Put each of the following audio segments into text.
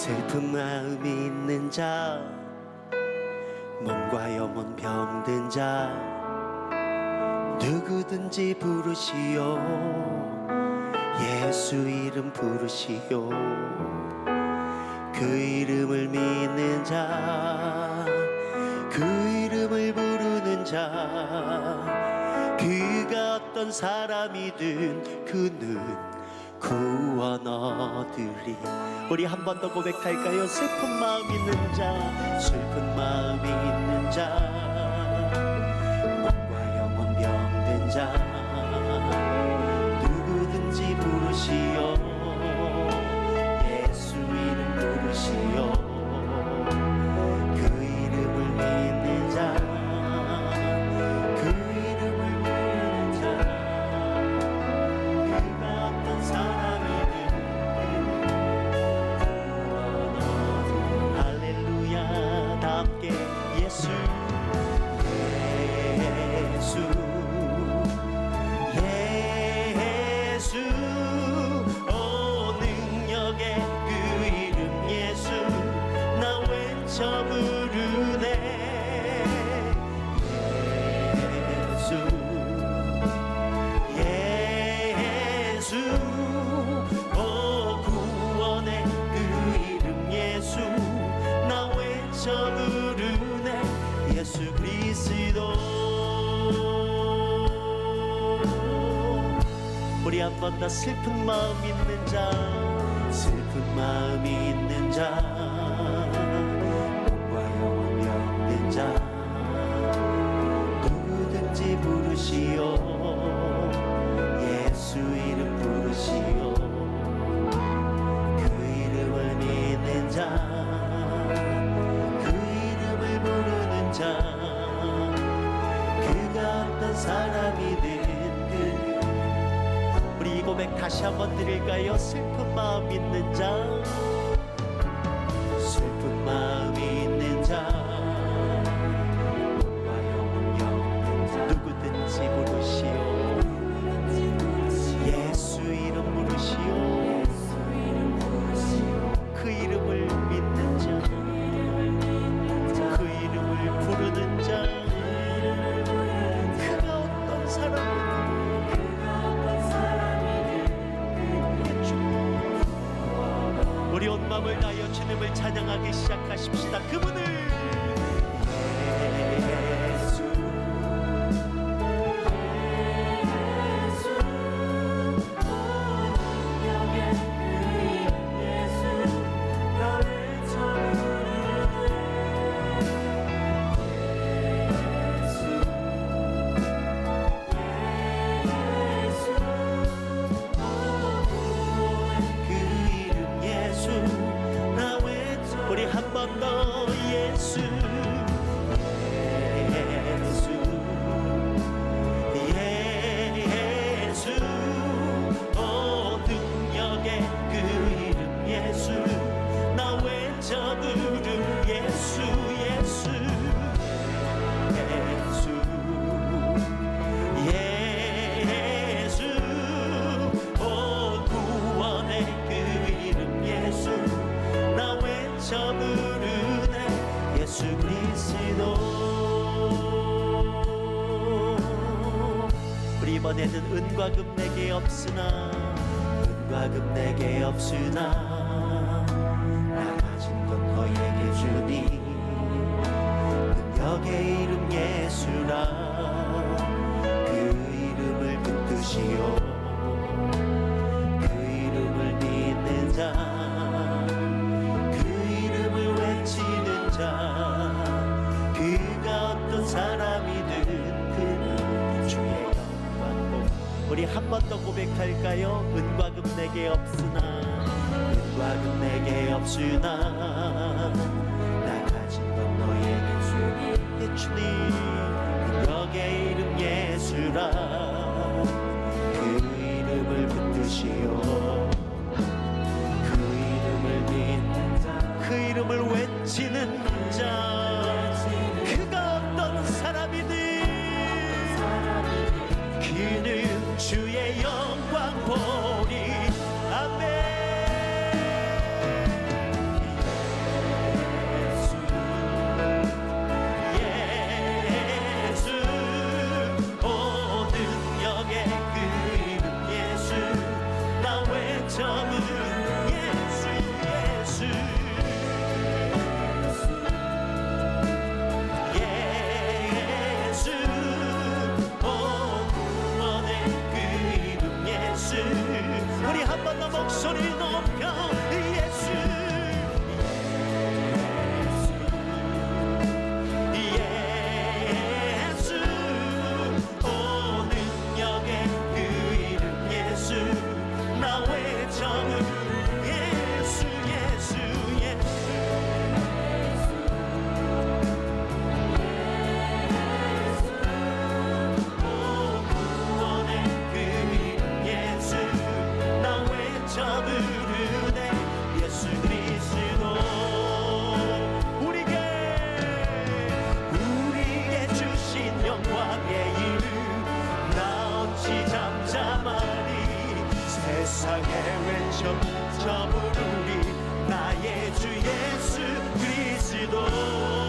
슬픈 마음이 있는 자, 몸과 영혼 병든 자, 누구든지 부르시오. 예수 이름 부르시오. 그 이름을 믿는 자, 그 이름을 부르는 자, 그가 어떤 사람이든 그는 구원 얻으리. 우리 한 번 더 고백할까요? 슬픈 마음 있는 자, 슬픈 마음이 있는 자, 몸과 영혼 병든 자, 누구든지 부르시오. 예수 이름 부르시오. 그 이름을 믿는 자, 그 이름을 부르는 자, 그가 어떤 사람이든 할렐루야. 다 함께 예수 예수 예수, 오 능력의 그 이름 예수, 나 외쳐 부르네. 예수 예수, 오 구원의 그 이름 예수, 나 외쳐 부르네. 예수 그리스도. 우리 한 번 더 슬픈 마음 있는 자, 슬픈 마음이 있는 자, 몸과 영혼 병든 자, 누구든지 부르시오. 예수 이름 부르시오. 그 이름을 믿는 자, 그 이름을 부르는 자, 그가 어떤 사람이든 우리 이 고백 다시 한번 드릴까요? 슬픈 마음 있는 자, 슬픈 마음이 있는 자, 몸과 영혼 병든 자, 누구든지 부르시오. 예수 이름 부르시오. 그 이름을 믿는 자, 그 이름을 부르는 자, 그가 어떤 사람이든 우리 온 마음을 다하여 주님을 찬양하기 시작하십시다. 그분을 예수 우리 한 번 더 예수 예수 예수, 오 능력의 그 이름 예수, 나 외쳐 부르 예수 예수 예수 예수, 오 구원의 그 이름 예수, 나 외쳐 부르네. 예수 그리스도. 우리 이번에는 은과 금 내게 없으나, 은과 금 내게 없으나, 나 가진 것 너에게 주니. 능력의 이름 예수라, 그 이름을 붙드시오. 그 이름을 믿는 자, 그가 어떤 사람이든 그는 주의 영광. 우리 한 번 더 고백할까요? 은과 금 내게 없으나, 은과 금 내게 없으나, 나 가진 건 너에게 주니. 내 주님 능력의 이름 예수라, 그 이름을 붙드시오. 그 이름을 믿는 자, 그 이름을 외치는 자, 그가 어떤 사람이든 그는 주의 영광 보리. 아멘. 세상에 외쳐 저 부르리 나의 주 예수 그리스도.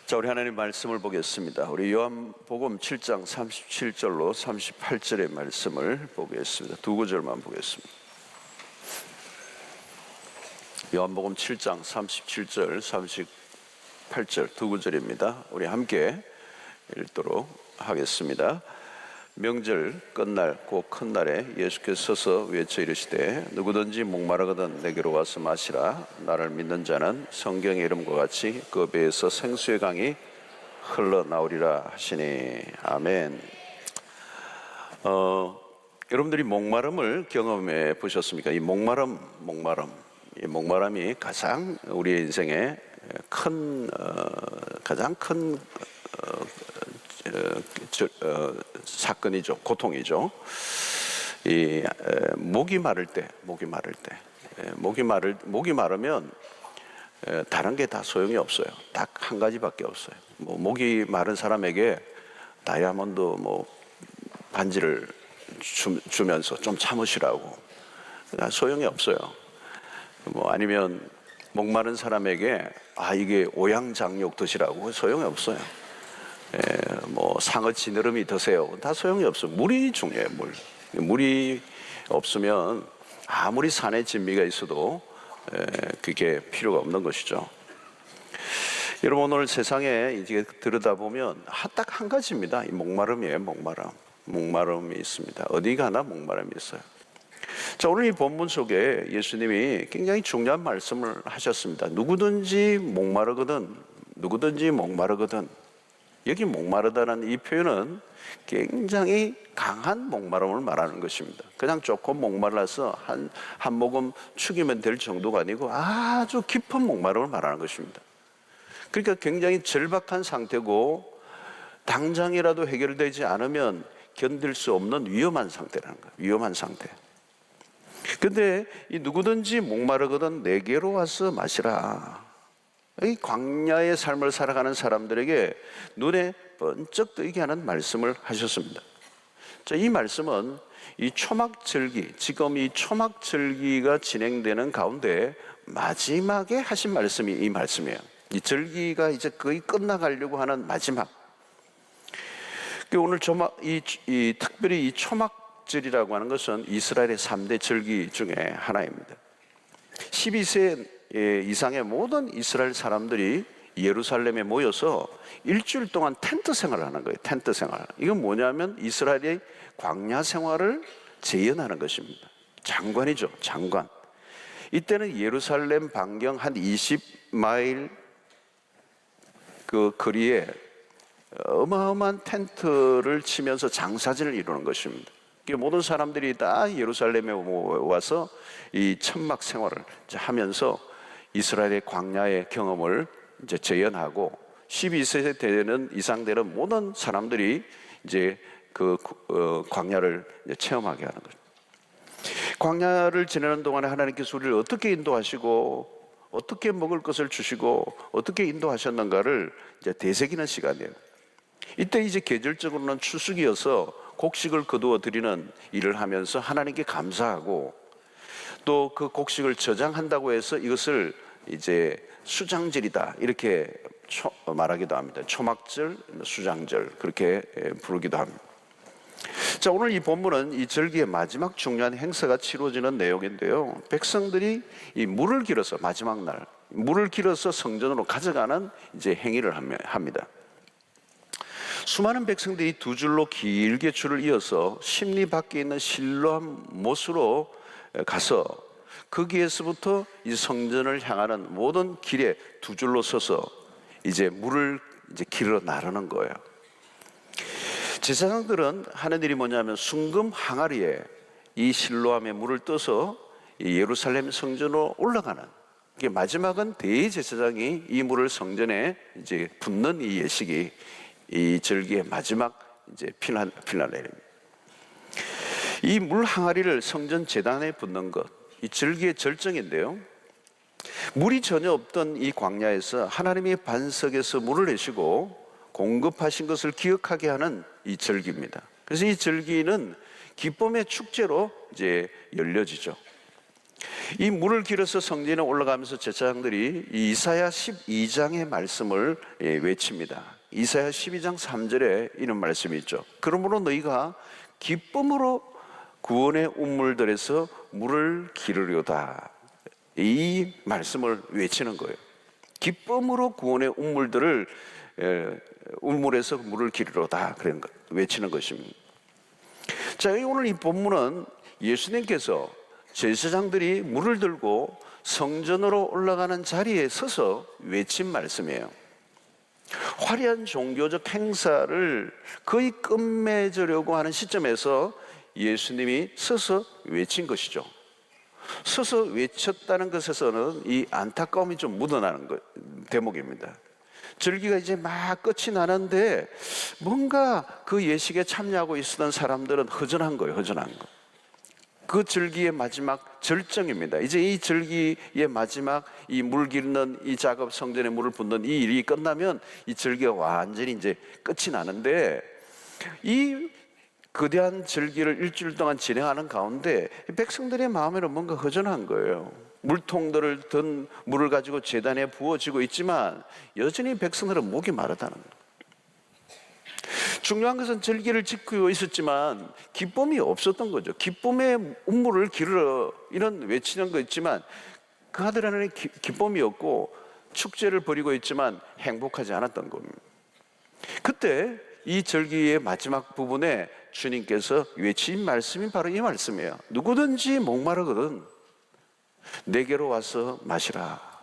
자, 우리 하나님 말씀을 보겠습니다. 우리 요한복음 7장 37절로 38절의 말씀을 보겠습니다. 두 구절만 보겠습니다. 요한복음 7장 37절 38절 두 구절입니다. 우리 함께 읽도록 하겠습니다. 명절 끝날 곧 큰 날에 예수께서 서서 외쳐 이르시되 누구든지 목마르거든 내게로 와서 마시라. 나를 믿는 자는 성경의 이름과 같이 그 배에서 생수의 강이 흘러나오리라 하시니. 아멘. 여러분들이 목마름을 경험해 보셨습니까? 이 목마름이 가장 우리의 인생에 가장 큰 사건이죠. 고통이죠. 목이 마를 때, 목이 마르면 다른 게 다 소용이 없어요. 딱 한 가지밖에 없어요. 목이 마른 사람에게 다이아몬드 반지를 주면서 좀 참으시라고, 소용이 없어요. 아니면 목 마른 사람에게 이게 오양장육 드시라고, 소용이 없어요. 상어 지느러미 드세요, 다 소용이 없어요. 물이 중요해요. 물이 없으면 아무리 산에 진미가 있어도 그게 필요가 없는 것이죠. 여러분, 오늘 세상에 이제 들여다보면 딱 한 가지입니다. 이 목마름이에요. 목마름이 있습니다. 어디 가나 목마름이 있어요. 자, 오늘 이 본문 속에 예수님이 굉장히 중요한 말씀을 하셨습니다. 누구든지 목마르거든. 여기 목마르다는 이 표현은 굉장히 강한 목마름을 말하는 것입니다. 그냥 조금 목말라서 한 모금 축이면 될 정도가 아니고 아주 깊은 목마름을 말하는 것입니다. 그러니까 굉장히 절박한 상태고 당장이라도 해결되지 않으면 견딜 수 없는 위험한 상태라는 거예요. 위험한 상태. 근데 이 누구든지 목마르거든 내게로 와서 마시라. 이 광야의 삶을 살아가는 사람들에게 눈에 번쩍 뜨이게 하는 말씀을 하셨습니다. 자, 이 말씀은 이 초막절기, 지금 이 초막절기가 진행되는 가운데 마지막에 하신 말씀이 이 말씀이에요. 이 절기가 이제 거의 끝나가려고 하는 마지막. 오늘 특별히 이 초막절이라고 하는 것은 이스라엘의 3대 절기 중에 하나입니다. 12세 이상의 모든 이스라엘 사람들이 예루살렘에 모여서 일주일 동안 텐트 생활을 하는 거예요. 텐트 생활. 이건 뭐냐면 이스라엘의 광야 생활을 재현하는 것입니다. 장관이죠. 장관. 이때는 예루살렘 반경 한 20마일 그 거리에 어마어마한 텐트를 치면서 장사진을 이루는 것입니다. 모든 사람들이 다 예루살렘에 와서 이 천막 생활을 하면서 이스라엘의 광야의 경험을 이제 재현하고 12세 되는 이상 되는 모든 사람들이 이제 광야를 이제 체험하게 하는 거죠. 광야를 지내는 동안에 하나님께서 우리를 어떻게 인도하시고 어떻게 먹을 것을 주시고 어떻게 인도하셨는가를 이제 되새기는 시간이에요. 이때 이제 계절적으로는 추수기여서 곡식을 거두어 드리는 일을 하면서 하나님께 감사하고 또 그 곡식을 저장한다고 해서 이것을 이제 수장절이다 이렇게 말하기도 합니다. 초막절, 수장절 그렇게 부르기도 합니다. 자, 오늘 이 본문은 이 절기의 마지막 중요한 행사가 치러지는 내용인데요. 백성들이 이 물을 길어서 마지막 날 물을 길어서 성전으로 가져가는 이제 행위를 합니다. 수많은 백성들이 두 줄로 길게 줄을 이어서 심리 밖에 있는 실로암 못으로 가서 거기에서부터 이 성전을 향하는 모든 길에 두 줄로 서서 이제 물을 이제 길러 나르는 거예요. 제사장들은 하는 일이 뭐냐면 순금 항아리에 이 실로암의 물을 떠서 이 예루살렘 성전으로 올라가는, 이게 마지막은 대제사장이 이 물을 성전에 이제 붓는 이 예식이 이 절기의 마지막 이제 필라렐입니다. 이 물 항아리를 성전 제단에 붓는 것, 이 절기의 절정인데요. 물이 전혀 없던 이 광야에서 하나님의 반석에서 물을 내시고 공급하신 것을 기억하게 하는 이 절기입니다. 그래서 이 절기는 기쁨의 축제로 이제 열려지죠. 이 물을 길어서 성전에 올라가면서 제사장들이 이사야 12장의 말씀을 외칩니다. 이사야 12장 3절에 이런 말씀이 있죠. 그러므로 너희가 기쁨으로 구원의 운물들에서 물을 기르려다. 이 말씀을 외치는 거예요. 기쁨으로 구원의 운물들을 운물에서 물을 기르려다 그런 거 외치는 것입니다. 자, 오늘 이 본문은 예수님께서 제사장들이 물을 들고 성전으로 올라가는 자리에 서서 외친 말씀이에요. 화려한 종교적 행사를 거의 끝맺으려고 하는 시점에서 예수님이 서서 외친 것이죠. 서서 외쳤다는 것에서는 이 안타까움이 좀 묻어나는 대목입니다. 절기가 이제 막 끝이 나는데 뭔가 그 예식에 참여하고 있었던 사람들은 허전한 거예요. 허전한 거. 그 절기의 마지막 절정입니다. 이제 이 절기의 마지막 이 물 기르는 이 작업, 성전에 물을 붓는 이 일이 끝나면 이 절기가 완전히 이제 끝이 나는데, 이 거대한 절기를 일주일 동안 진행하는 가운데 백성들의 마음에는 뭔가 허전한 거예요. 물통들을 든 물을 가지고 제단에 부어지고 있지만 여전히 백성들은 목이 마르다는 거예요. 중요한 것은 절기를 지키고 있었지만 기쁨이 없었던 거죠. 기쁨의 운물을 기르러 이런 외치는 거 있지만 그 아들 안에는 기쁨이 없고 축제를 벌이고 있지만 행복하지 않았던 겁니다. 그때 이 절기의 마지막 부분에 주님께서 외친 말씀이 바로 이 말씀이에요. 누구든지 목마르거든 내게로 와서 마시라.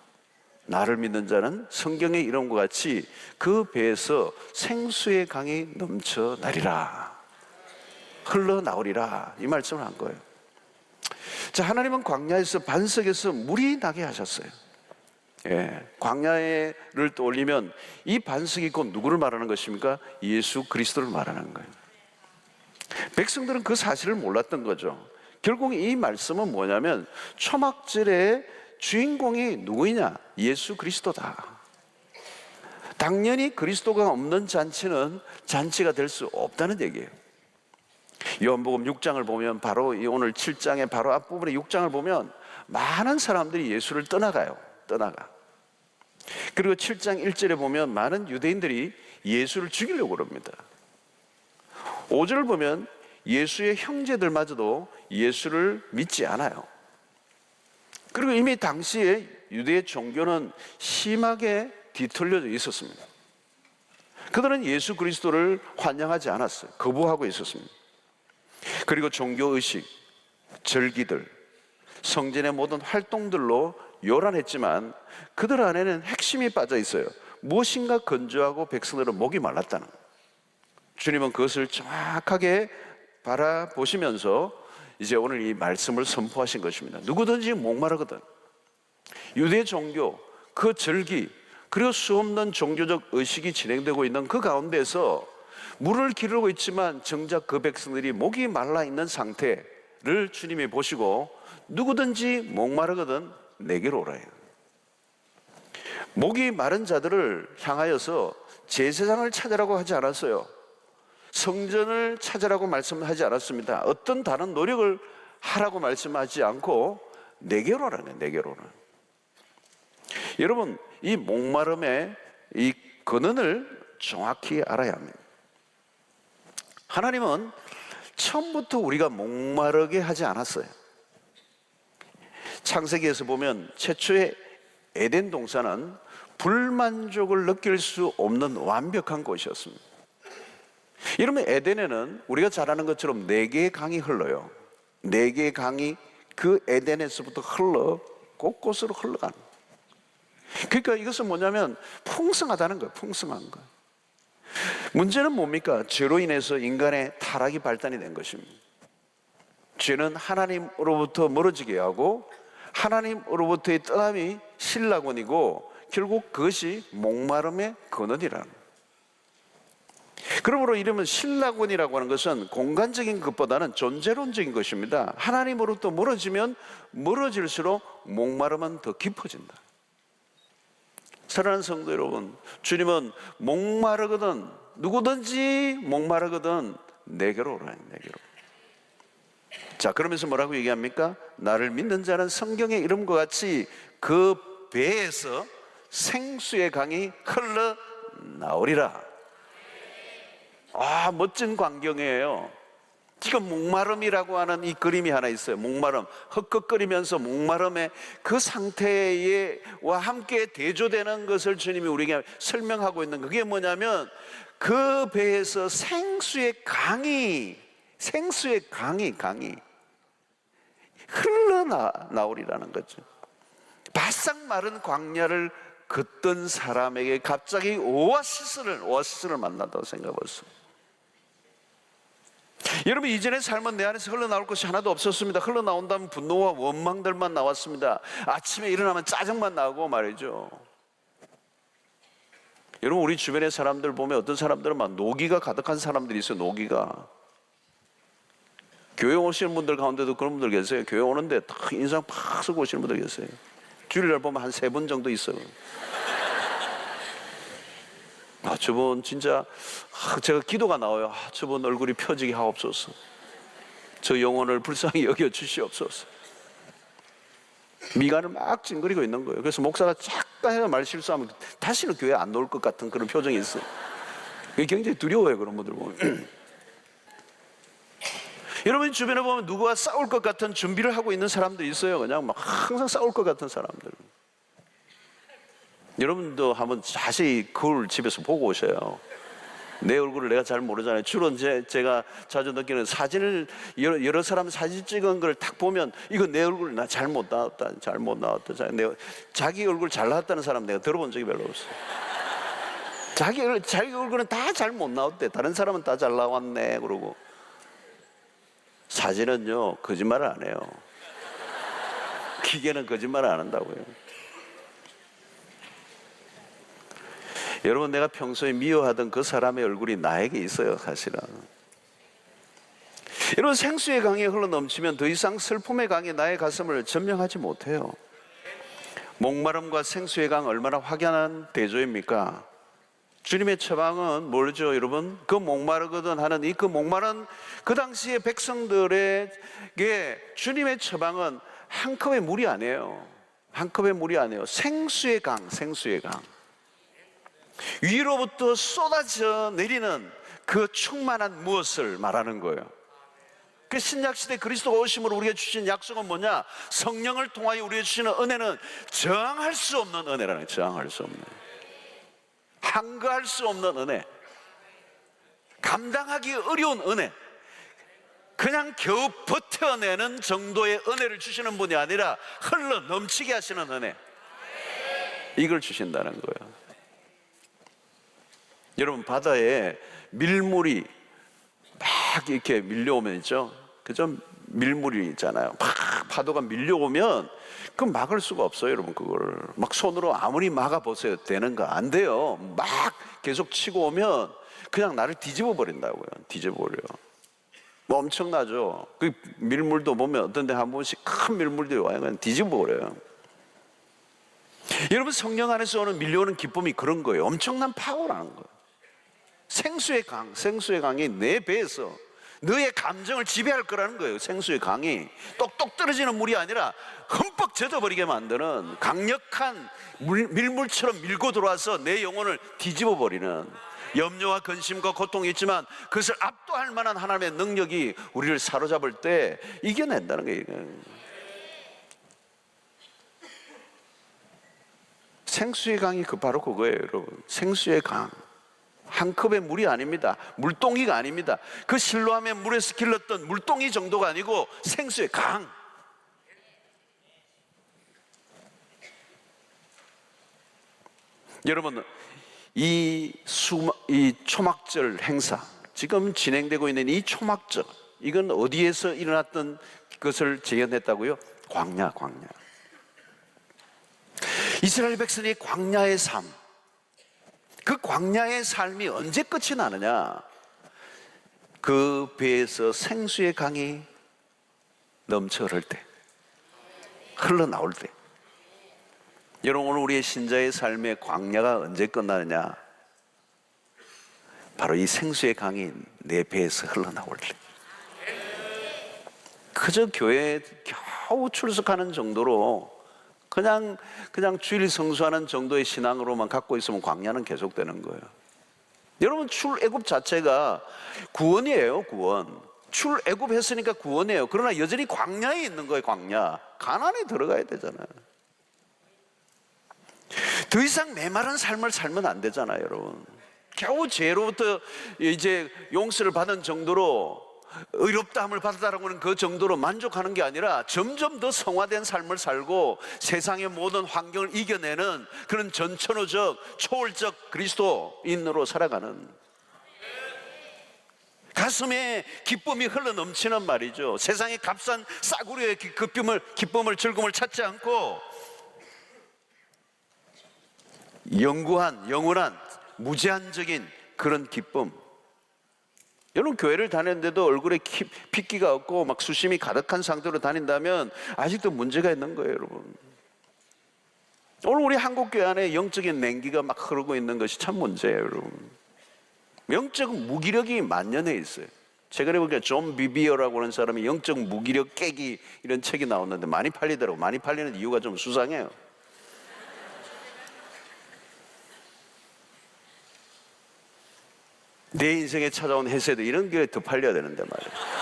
나를 믿는 자는 성경의 이름과 같이 그 배에서 생수의 강이 넘쳐나리라, 흘러나오리라, 이 말씀을 한 거예요. 자, 하나님은 광야에서 반석에서 물이 나게 하셨어요. 광야를 떠올리면 이 반석이 곧 누구를 말하는 것입니까? 예수 그리스도를 말하는 거예요. 백성들은 그 사실을 몰랐던 거죠. 결국 이 말씀은 뭐냐면 초막절의 주인공이 누구이냐? 예수 그리스도다. 당연히 그리스도가 없는 잔치는 잔치가 될 수 없다는 얘기예요. 요한복음 6장을 보면, 바로 오늘 7장의 바로 앞부분의 6장을 보면 많은 사람들이 예수를 떠나가. 그리고 7장 1절에 보면 많은 유대인들이 예수를 죽이려고 그럽니다. 5절을 보면 예수의 형제들마저도 예수를 믿지 않아요. 그리고 이미 당시에 유대의 종교는 심하게 뒤틀려져 있었습니다. 그들은 예수 그리스도를 환영하지 않았어요. 거부하고 있었습니다. 그리고 종교의식, 절기들, 성전의 모든 활동들로 요란했지만 그들 안에는 핵심이 빠져 있어요. 무엇인가 건조하고 백성들은 목이 말랐다는 거예요. 주님은 그것을 정확하게 바라보시면서 이제 오늘 이 말씀을 선포하신 것입니다. 누구든지 목마르거든. 유대 종교, 그 절기, 그리고 수없는 종교적 의식이 진행되고 있는 그 가운데서 물을 기르고 있지만 정작 그 백성들이 목이 말라 있는 상태를 주님이 보시고 누구든지 목마르거든 내게로 오라 해요. 목이 마른 자들을 향하여서 제사장을 찾으라고 하지 않았어요. 성전을 찾으라고 말씀하지 않았습니다. 어떤 다른 노력을 하라고 말씀하지 않고 내게로 오라네, 내게로 오라. 여러분, 이 목마름의 이 근원을 정확히 알아야 합니다. 하나님은 처음부터 우리가 목마르게 하지 않았어요. 창세기에서 보면 최초의 에덴 동산은 불만족을 느낄 수 없는 완벽한 곳이었습니다. 이러면 에덴에는 우리가 잘 아는 것처럼 4개의 강이 흘러요. 4개의 강이 그 에덴에서부터 흘러 곳곳으로 흘러가는 거예요. 그러니까 이것은 뭐냐면 풍성하다는 거예요. 풍성한 거. 문제는 뭡니까? 죄로 인해서 인간의 타락이 발단이 된 것입니다. 죄는 하나님으로부터 멀어지게 하고 하나님으로부터의 떠남이 신라곤이고 결국 그것이 목마름의 근원이라는 거예요. 그러므로 이러면 신라곤이라고 하는 것은 공간적인 것보다는 존재론적인 것입니다. 하나님으로부터 멀어지면 멀어질수록 목마름은 더 깊어진다. 사랑하는 성도 여러분, 주님은 목마르거든, 누구든지 목마르거든 내게로 오라, 내게로. 자, 그러면서 뭐라고 얘기합니까? 나를 믿는 자는 성경의 이름과 같이 그 배에서 생수의 강이 흘러나오리라. 아, 멋진 광경이에요. 지금 목마름이라고 하는 이 그림이 하나 있어요. 목마름, 헉헉거리면서 목마름의 그 상태와 함께 대조되는 것을 주님이 우리에게 설명하고 있는, 그게 뭐냐면 그 배에서 생수의 강이 흘러나오리라는 거죠. 바싹 마른 광야를 걷던 사람에게 갑자기 오아시스를 만난다고 생각해보세요. 여러분, 이전의 삶은 내 안에서 흘러나올 것이 하나도 없었습니다. 흘러나온다면 분노와 원망들만 나왔습니다. 아침에 일어나면 짜증만 나고 말이죠. 여러분, 우리 주변의 사람들 보면 어떤 사람들은 막 노기가 가득한 사람들이 있어요. 노기가. 교회 오시는 분들 가운데도 그런 분들 계세요. 교회 오는데 딱 인상 팍 쓰고 오시는 분들 계세요. 주일날 보면 한 3분 정도 있어요. 저분 진짜 제가 기도가 나와요. 저분 얼굴이 펴지게 하옵소서. 저 영혼을 불쌍히 여겨 주시옵소서. 미간을 막 찡그리고 있는 거예요. 그래서 목사가 잠깐 해서 말 실수하면 다시는 교회 안 나올 것 같은 그런 표정이 있어요. 그게 굉장히 두려워요, 그런 분들 보면. 여러분 주변에 보면 누구와 싸울 것 같은 준비를 하고 있는 사람도 있어요. 그냥 막 항상 싸울 것 같은 사람들. 여러분도 한번 자세히 거울 집에서 보고 오셔요. 내 얼굴을 내가 잘 모르잖아요. 주로 제가 자주 느끼는 사진을 여러 사람 사진 찍은 걸 딱 보면 이거 내 얼굴 나 잘못 나왔다, 잘못 나왔다. 자기 얼굴 잘 나왔다는 사람 내가 들어본 적이 별로 없어요. 자기 얼굴은 다 잘못 나왔대. 다른 사람은 다 잘 나왔네 그러고. 사진은요 거짓말을 안 해요. 기계는 거짓말을 안 한다고요. 여러분, 내가 평소에 미워하던 그 사람의 얼굴이 나에게 있어요, 사실은. 여러분, 생수의 강이 흘러넘치면 더 이상 슬픔의 강이 나의 가슴을 점령하지 못해요. 목마름과 생수의 강 얼마나 확연한 대조입니까? 주님의 처방은 뭐죠, 여러분? 그 목마르거든 하는 그 목마른 그 당시의 백성들에게 주님의 처방은 한 컵의 물이 아니에요. 한 컵의 물이 아니에요. 생수의 강, 생수의 강. 위로부터 쏟아져 내리는 그 충만한 무엇을 말하는 거예요. 그 신약시대 그리스도가 오심으로 우리에게 주신 약속은 뭐냐? 성령을 통하여 우리에게 주시는 은혜는 저항할 수 없는 은혜라는 거예요. 저항할 수 없는, 한거할 수 없는 은혜, 감당하기 어려운 은혜, 그냥 겨우 버텨내는 정도의 은혜를 주시는 분이 아니라 흘러 넘치게 하시는 은혜, 이걸 주신다는 거예요. 여러분, 바다에 밀물이 막 이렇게 밀려오면 있죠. 그죠? 밀물이 있잖아요. 막 파도가 밀려오면 그 막을 수가 없어요, 여러분. 그거를 막 손으로 아무리 막아보세요. 되는가? 안 돼요. 막 계속 치고 오면 그냥 나를 뒤집어 버린다고요. 뒤집어 버려. 뭐 엄청나죠. 그 밀물도 보면 어떤 데 한 번씩 큰 밀물들이 와요. 그냥 뒤집어 버려요. 여러분, 성령 안에서 오는 밀려오는 기쁨이 그런 거예요. 엄청난 파워라는 거예요. 생수의 강, 생수의 강이 내 배에서 너의 감정을 지배할 거라는 거예요. 생수의 강이 똑똑 떨어지는 물이 아니라 흠뻑 젖어버리게 만드는 강력한 밀물처럼 밀고 들어와서 내 영혼을 뒤집어 버리는, 염려와 근심과 고통이 있지만 그것을 압도할 만한 하나님의 능력이 우리를 사로잡을 때 이겨낸다는 거예요. 생수의 강이 바로 그거예요, 여러분. 생수의 강. 한 컵의 물이 아닙니다. 물동이가 아닙니다. 그 실로암의 물에서 길렀던 물동이 정도가 아니고 생수의 강. 여러분, 이 초막절 행사, 지금 진행되고 있는 이 초막절, 이건 어디에서 일어났던 것을 재현했다고요? 광야. 이스라엘 백성의 광야의 삶, 그 광야의 삶이 언제 끝이 나느냐? 그 배에서 생수의 강이 넘쳐 흐를 때, 흘러나올 때. 여러분, 오늘 우리의 신자의 삶의 광야가 언제 끝나느냐? 바로 이 생수의 강이 내 배에서 흘러나올 때. 그저 교회에 겨우 출석하는 정도로 그냥 주일 성수하는 정도의 신앙으로만 갖고 있으면 광야는 계속되는 거예요. 여러분, 출애굽 자체가 구원이에요. 구원. 출애굽했으니까 구원이에요. 그러나 여전히 광야에 있는 거예요. 광야. 가나안에 들어가야 되잖아요. 더 이상 메마른 삶을 살면 안 되잖아요, 여러분. 겨우 죄로부터 이제 용서를 받은 정도로, 의롭다함을 받았다라고 하는 그 정도로 만족하는 게 아니라 점점 더 성화된 삶을 살고 세상의 모든 환경을 이겨내는 그런 전천후적 초월적 그리스도인으로 살아가는, 가슴에 기쁨이 흘러 넘치는 말이죠. 세상의 값싼 싸구려의 기쁨을 즐거움을 찾지 않고 영원한 무제한적인 그런 기쁨. 여러분, 교회를 다니는데도 얼굴에 핏기가 없고 막 수심이 가득한 상태로 다닌다면 아직도 문제가 있는 거예요, 여러분. 오늘 우리 한국교회 안에 영적인 냉기가 막 흐르고 있는 것이 참 문제예요, 여러분. 영적 무기력이 만연해 있어요. 최근에 보니까 존 비비어라고 하는 사람이 영적 무기력 깨기 이런 책이 나왔는데 많이 팔리더라고요. 많이 팔리는 이유가 좀 수상해요. 내 인생에 찾아온 해세도 이런 게 더 팔려야 되는데 말이에요.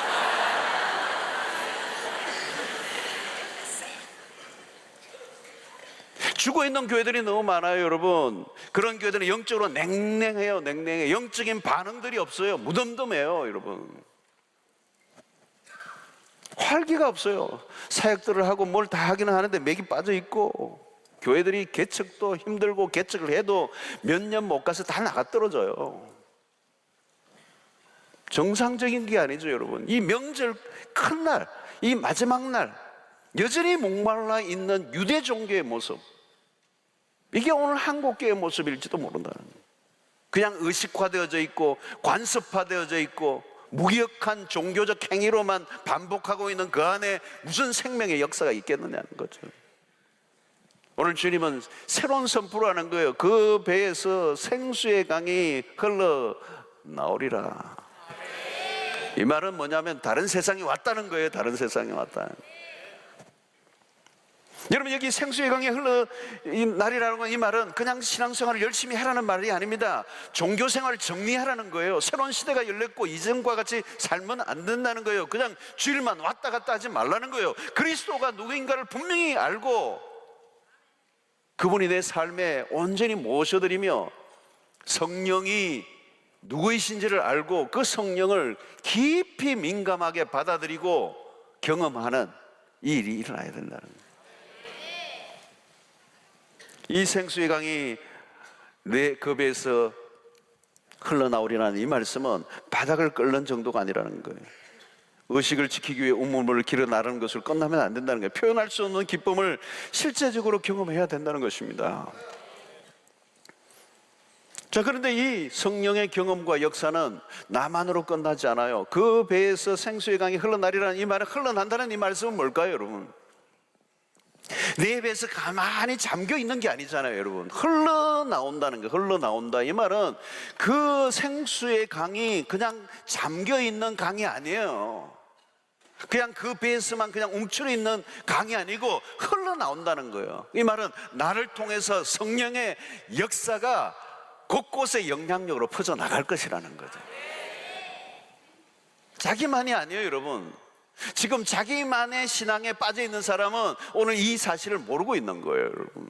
죽어있는 교회들이 너무 많아요, 여러분. 그런 교회들은 영적으로 냉랭해요. 영적인 반응들이 없어요. 무덤덤해요, 여러분. 활기가 없어요. 사역들을 하고 뭘 다 하기는 하는데 맥이 빠져 있고, 교회들이 개척도 힘들고 개척을 해도 몇 년 못 가서 다 나가떨어져요. 정상적인 게 아니죠, 여러분. 이 명절 큰 날, 이 마지막 날 여전히 목말라 있는 유대 종교의 모습, 이게 오늘 한국교회의 모습일지도 모른다는 거예요. 그냥 의식화되어져 있고 관습화되어져 있고 무기력한 종교적 행위로만 반복하고 있는 그 안에 무슨 생명의 역사가 있겠느냐는 거죠. 오늘 주님은 새로운 선포를 하는 거예요. 그 배에서 생수의 강이 흘러나오리라. 이 말은 뭐냐면 다른 세상이 왔다는 거예요. 다른 세상이 왔다. 여러분, 여기 생수의 강이 흘러나리라는 건, 이 말은 그냥 신앙생활을 열심히 하라는 말이 아닙니다. 종교생활을 정리하라는 거예요. 새로운 시대가 열렸고 이전과 같이 살면 안 된다는 거예요. 그냥 주일만 왔다 갔다 하지 말라는 거예요. 그리스도가 누구인가를 분명히 알고 그분이 내 삶에 온전히 모셔드리며 성령이 누구이신지를 알고 그 성령을 깊이 민감하게 받아들이고 경험하는 이 일이 일어나야 된다는 거예요. 이 생수의 강이 내 급에서 흘러나오리라는 이 말씀은 바닥을 끓는 정도가 아니라는 거예요. 의식을 지키기 위해 온몸을 길어 나르는 것을 끝나면 안 된다는 거예요. 표현할 수 없는 기쁨을 실제적으로 경험해야 된다는 것입니다. 자, 그런데 이 성령의 경험과 역사는 나만으로 끝나지 않아요. 그 배에서 생수의 강이 흘러나리라는 이 말은, 흘러난다는 이 말씀은 뭘까요, 여러분? 내 배에서 가만히 잠겨 있는 게 아니잖아요, 여러분. 흘러나온다는 거예요. 흘러나온다. 이 말은 그 생수의 강이 그냥 잠겨 있는 강이 아니에요. 그냥 그 배에서만 그냥 움츠려 있는 강이 아니고 흘러나온다는 거예요. 이 말은 나를 통해서 성령의 역사가 곳곳에 영향력으로 퍼져나갈 것이라는 거죠. 자기만이 아니에요, 여러분. 지금 자기만의 신앙에 빠져 있는 사람은 오늘 이 사실을 모르고 있는 거예요, 여러분.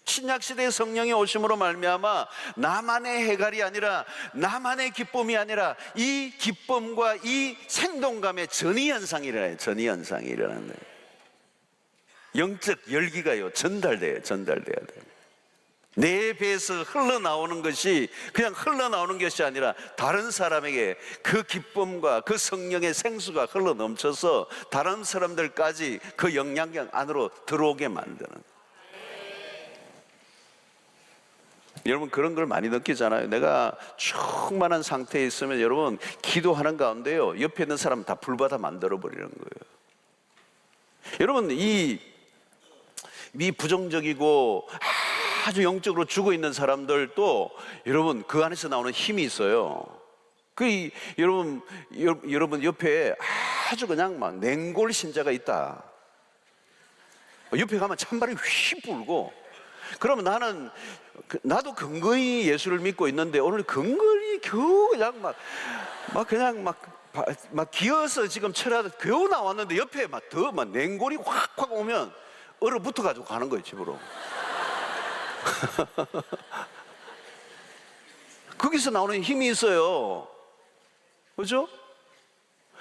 신약시대의 성령이 오심으로 말미암아 나만의 해갈이 아니라, 나만의 기쁨이 아니라 이 기쁨과 이 생동감의 전이현상이 일어나요. 전이현상이 일어나는 거예요. 영적 열기가요 전달돼야 돼요. 내 배에서 흘러나오는 것이 그냥 흘러나오는 것이 아니라 다른 사람에게 그 기쁨과 그 성령의 생수가 흘러넘쳐서 다른 사람들까지 그 영향력 안으로 들어오게 만드는. 여러분, 그런 걸 많이 느끼잖아요. 내가 충만한 상태에 있으면 여러분 기도하는 가운데요 옆에 있는 사람 다 불바다 만들어 버리는 거예요. 여러분, 이 부정적이고 아주 영적으로 죽어 있는 사람들도 여러분 그 안에서 나오는 힘이 있어요. 여러분 옆에 아주 그냥 막 냉골 신자가 있다. 옆에 가면 찬바람이 휘 불고, 그러면 나도 근거히 예수를 믿고 있는데 오늘 근거히 겨우 그냥 막 기어서 지금 철하다 겨우 나왔는데 옆에 막 냉골이 확 오면 얼어붙어 가지고 가는 거예요, 집으로. 거기서 나오는 힘이 있어요. 그렇죠?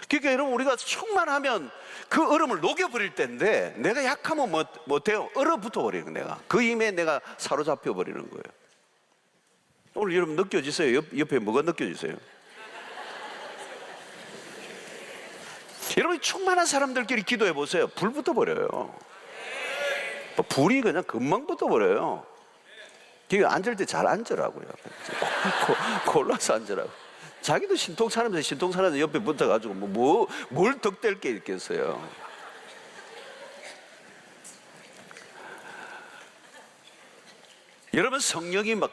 그러니까 여러분, 우리가 충만하면 그 얼음을 녹여버릴 때인데 내가 약하면 못해요. 얼어붙어 버리는 거예요. 내가 그 힘에 내가 사로잡혀 버리는 거예요. 오늘 여러분 느껴지세요? 옆에 뭐가 느껴지세요? 여러분 충만한 사람들끼리 기도해 보세요. 불 붙어버려요. 불이 그냥 금방 붙어버려요. 앉을 때 잘 앉으라고요. 골라서 앉으라고. 자기도 신통사람들 옆에 붙어가지고 뭘 덕댈 게 있겠어요. 여러분 성령이 막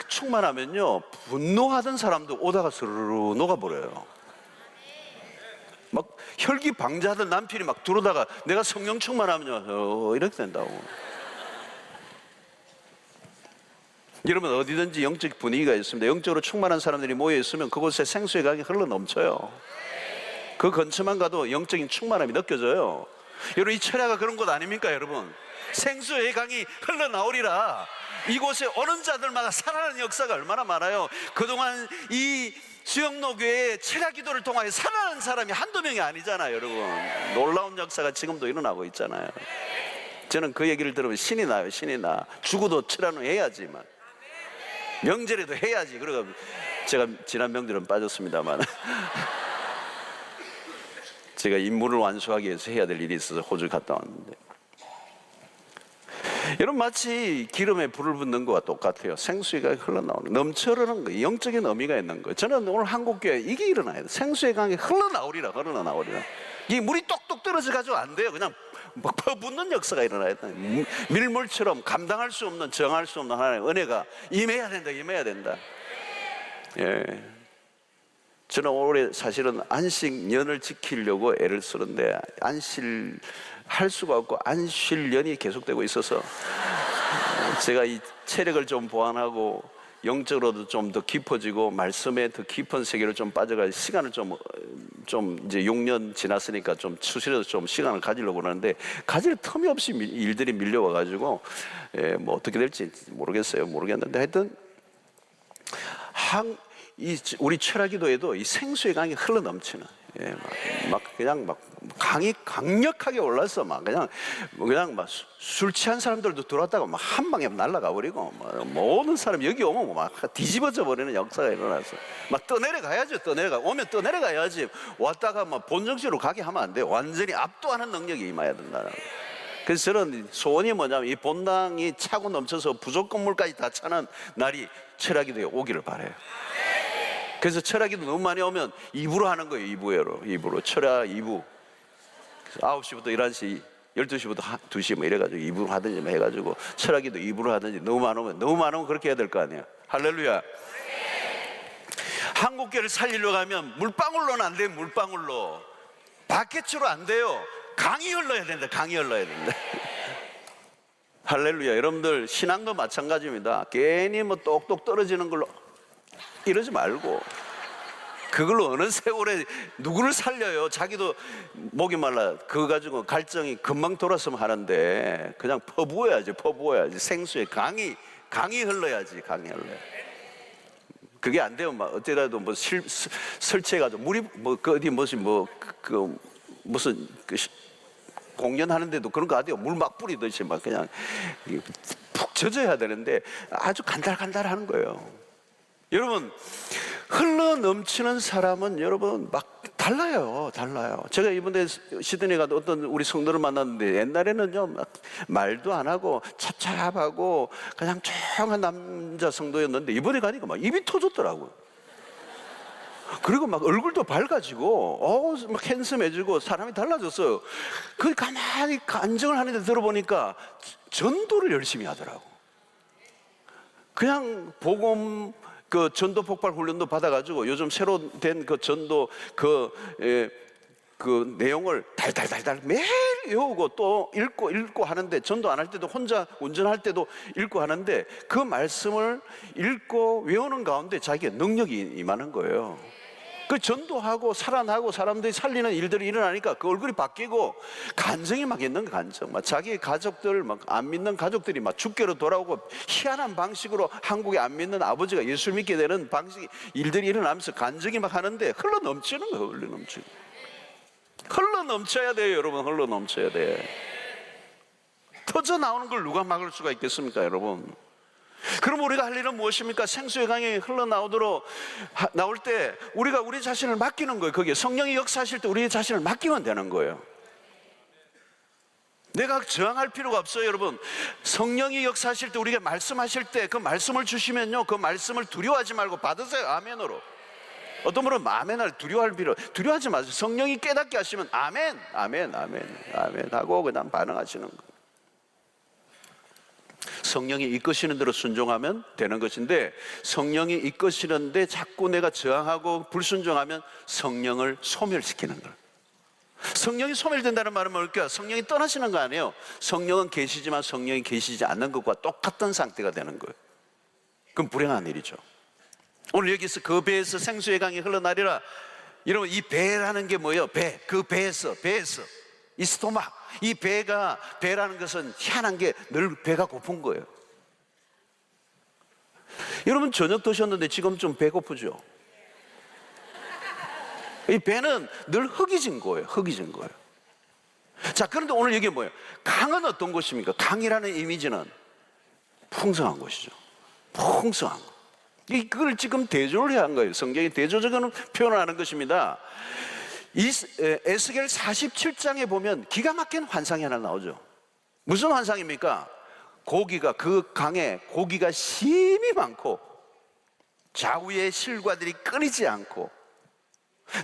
충만하면요, 분노하던 사람도 오다가 스르르 녹아버려요. 막 혈기방자하던 남편이 막 들어오다가 내가 성령 충만하면요 이렇게 된다고. 여러분 어디든지 영적 분위기가 있습니다. 영적으로 충만한 사람들이 모여 있으면 그곳에 생수의 강이 흘러 넘쳐요. 그 근처만 가도 영적인 충만함이 느껴져요. 여러분 이 철야가 그런 곳 아닙니까 여러분? 생수의 강이 흘러나오리라. 이곳에 오는 자들마다 살아나는 역사가 얼마나 많아요. 그동안 이 수영로교회의 철야 기도를 통하여 살아나는 사람이 한두 명이 아니잖아요 여러분. 놀라운 역사가 지금도 일어나고 있잖아요. 저는 그 얘기를 들으면 신이 나요. 신이 나. 죽어도 철야는 해야지만, 명절에도 해야지. 그러고 제가 지난 명절은 빠졌습니다만 제가 임무를 완수하기 위해서 해야 될 일이 있어서 호주 갔다 왔는데, 여러분 마치 기름에 불을 붓는 것과 똑같아요. 생수가 흘러나오는, 넘쳐흐르는 거, 영적인 의미가 있는 거예요. 저는 오늘 한국교회 이게 일어나야 돼요. 생수의 강이 흘러나오리라. 이 물이 똑똑 떨어져 가지고 안 돼요. 그냥 막 퍼붓는 역사가 일어나야 돼. 밀물처럼 감당할 수 없는, 정할 수 없는 하나님의 은혜가 임해야 된다. 예. 저는 올해 사실은 안식년을 지키려고 애를 쓰는데 안식할 수가 없고 안식년이 계속되고 있어서 제가 이 체력을 좀 보완하고 영적으로도 좀 더 깊어지고 말씀에 더 깊은 세계로 좀 빠져갈 시간을 좀 이제 6년 지났으니까 좀 추스려서 좀 시간을 가지려고 하는데 가질 틈이 없이 일들이 밀려와 가지고 뭐 어떻게 될지 모르겠는데 하여튼 우리 철야기도에도 이 생수의 강이 흘러 넘치는, 그냥 강이 강력하게 올라서 그냥 막 술 취한 사람들도 들어왔다가 막 한 방에 날아가 버리고 모든 사람 여기 오면 막 뒤집어져 버리는 역사가 일어나서 막 떠내려가야죠. 오면 떠내려가야지. 왔다가 막 본정지로 가게 하면 안 돼요. 완전히 압도하는 능력이 임해야 된다. 그래서 저는 소원이 뭐냐면 이 본당이 차고 넘쳐서 부족 건물까지 다 차는 날이 철야기도에 오기를 바라요. 그래서 철야기도 너무 많이 오면 2부로 하는 거예요. 2부로 철야 2부. 9시부터 11시, 12시부터 2시 뭐 이래가지고 2부로 하든지 뭐 해가지고 철야기도 2부로 하든지 너무 많으면 그렇게 해야 될 거 아니에요. 할렐루야. 한국교회를 살리려고 하면 물방울로는 안 돼요. 물방울로 바켓으로 안 돼요. 강이 흘러야 된다. 할렐루야. 여러분들 신앙도 마찬가지입니다. 괜히 뭐 똑똑 떨어지는 걸로 이러지 말고 그걸로 어느 세월에 누구를 살려요. 자기도 목이 말라 그거 가지고 갈증이 금방 돌았으면 하는데 그냥 퍼부어야지. 생수의 강이 흘러야지. 그게 안 되면 막 어쩌라도 뭐 설치해가지고 물이 뭐 어디 무슨 공연하는데도 그런 거 아니에요. 물 막 뿌리듯이 막 그냥 푹 젖어야 되는데 아주 간달간달하는 거예요. 여러분 흘러 넘치는 사람은 여러분 막 달라요. 제가 이번에 시드니 가도 어떤 우리 성도를 만났는데 옛날에는요 막 말도 안 하고 찹찹하고 그냥 조용한 남자 성도였는데 이번에 가니까 막 입이 터졌더라고요. 그리고 막 얼굴도 밝아지고 막 핸섬해지고 사람이 달라졌어요. 그 가만히 간증을 하는데 들어보니까 전도를 열심히 하더라고. 그냥 복음 그 전도 폭발 훈련도 받아가지고 요즘 새로 된 그 전도 그 내용을 달달달달 매일 외우고 또 읽고 하는데, 전도 안 할 때도 혼자 운전할 때도 읽고 하는데 그 말씀을 읽고 외우는 가운데 자기의 능력이 임하는 거예요. 그 전도하고 살아나고 사람들이 살리는 일들이 일어나니까 그 얼굴이 바뀌고 간증이 막 있는 간증. 막 자기 가족들 막 안 믿는 가족들이 막 죽게로 돌아오고 희한한 방식으로 한국에 안 믿는 아버지가 예수 믿게 되는 방식 일들이 일어나면서 간증이 막 하는데 흘러 넘치는 거예요. 흘러 넘쳐야 돼요, 여러분. 흘러 넘쳐야 돼. 터져 나오는 걸 누가 막을 수가 있겠습니까, 여러분? 그럼 우리가 할 일은 무엇입니까? 생수의 강이 흘러나오도록 나올 때 우리가 우리 자신을 맡기는 거예요. 거기에 성령이 역사하실 때 우리 자신을 맡기면 되는 거예요. 내가 저항할 필요가 없어요. 여러분, 성령이 역사하실 때, 우리가 말씀하실 때 그 말씀을 주시면요, 그 말씀을 두려워하지 말고 받으세요. 아멘으로. 어떤 분은 아멘을 두려워하지 마세요. 성령이 깨닫게 하시면 아멘, 아멘, 아멘, 아멘 하고 그냥 반응하시는 거예요. 성령이 이끄시는 대로 순종하면 되는 것인데, 성령이 이끄시는데 자꾸 내가 저항하고 불순종하면 성령을 소멸시키는 거예요. 성령이 소멸된다는 말은 뭘까요? 성령이 떠나시는 거 아니에요. 성령은 계시지만 성령이 계시지 않는 것과 똑같은 상태가 되는 거예요. 그럼 불행한 일이죠. 오늘 여기서 그 배에서 생수의 강이 흘러나리라. 여러분, 이 배라는 게 뭐예요? 배. 그 배에서 이 스토막, 이 배라는 것은 희한한 게 늘 배가 고픈 거예요. 여러분, 저녁 드셨는데 지금 좀 배고프죠? 이 배는 늘 흙이진 거예요. 자, 그런데 오늘 이게 뭐예요? 강은 어떤 곳입니까? 강이라는 이미지는 풍성한 곳이죠. 풍성한 것. 이걸 지금 대조를 한 거예요. 성경이 대조적으로 표현하는 것입니다. 이 에스겔 47장에 보면 기가 막힌 환상이 하나 나오죠. 무슨 환상입니까? 그 강에 고기가 심이 많고 좌우의 실과들이 끊이지 않고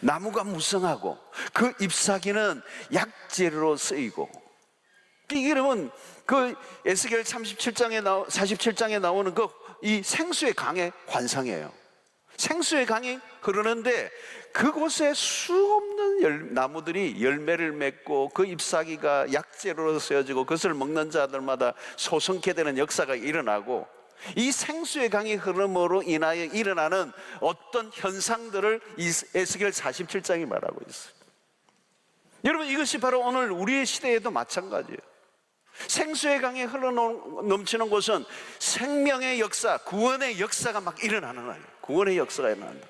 나무가 무성하고 그 잎사귀는 약재료로 쓰이고, 이러면 그 에스겔 47장에 나오는 이 생수의 강의 환상이에요. 생수의 강이 흐르는데 그곳에 수없는 나무들이 열매를 맺고 그 잎사귀가 약재료로 쓰여지고 그것을 먹는 자들마다 소성케 되는 역사가 일어나고, 이 생수의 강이 흐름으로 인하여 일어나는 어떤 현상들을 이 에스겔 47장이 말하고 있어요. 여러분, 이것이 바로 오늘 우리의 시대에도 마찬가지예요. 생수의 강이 흘러넘치는 곳은 생명의 역사, 구원의 역사가 막 일어나는 거예요. 구원의 역사가 일어난다.